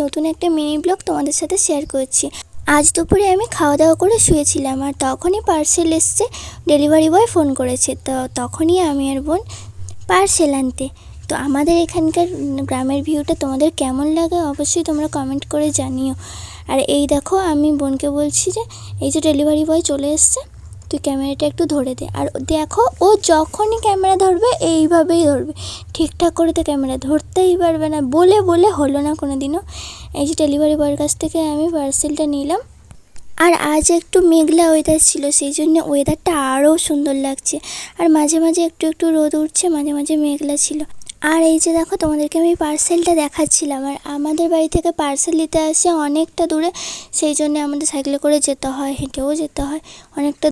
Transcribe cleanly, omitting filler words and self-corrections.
নতুন একটা mini blog তোমাদের সাথে শেয়ার করছি। আজ দুপুরে আমি খাওয়া দাওয়া করে শুয়েছিলাম, আর তখনই পার্সেল এসছে। ডেলিভারি বয় ফোন করেছে, তো তখনই আমি আর বোন পার্সেল আনতে। তো আমাদের এখানকার গ্রামের ভিউটা তোমাদের কেমন লাগে অবশ্যই তোমরা কমেন্ট করে জানিও। আর এই দেখো, আমি বোনকে বলছি যে এই যে ডেলিভারি বয় চলে এসছে, তুই ক্যামেরাটা একটু ধরে দে। আর দেখো, ও যখনই ক্যামেরা ধরবে এইভাবেই ধরবে, ঠিকঠাক করে তো ক্যামেরা ধরতেই পারবে না। বলে বলে হলো না কোনো দিনও। এই যে ডেলিভারি বয়ের কাছ থেকে আমি পার্সেলটা নিলাম। আর আজ একটু মেঘলা ওয়েদার ছিল, সেই জন্য ওয়েদারটা আরও সুন্দর লাগছে। আর মাঝে মাঝে একটু একটু রোদ উঠছে, মাঝে মাঝে মেঘলা ছিল। আর এই যে দেখো, তোমাদেরকে আমি পার্সেলটা দেখাচ্ছিলাম। আর আমাদের বাড়ি থেকে পার্সেল দিতে আসে অনেকটা দূরে, সেই জন্য আমাদের সাইকেলে করে যেতে হয়, হেঁটেও যেতে হয় অনেকটা।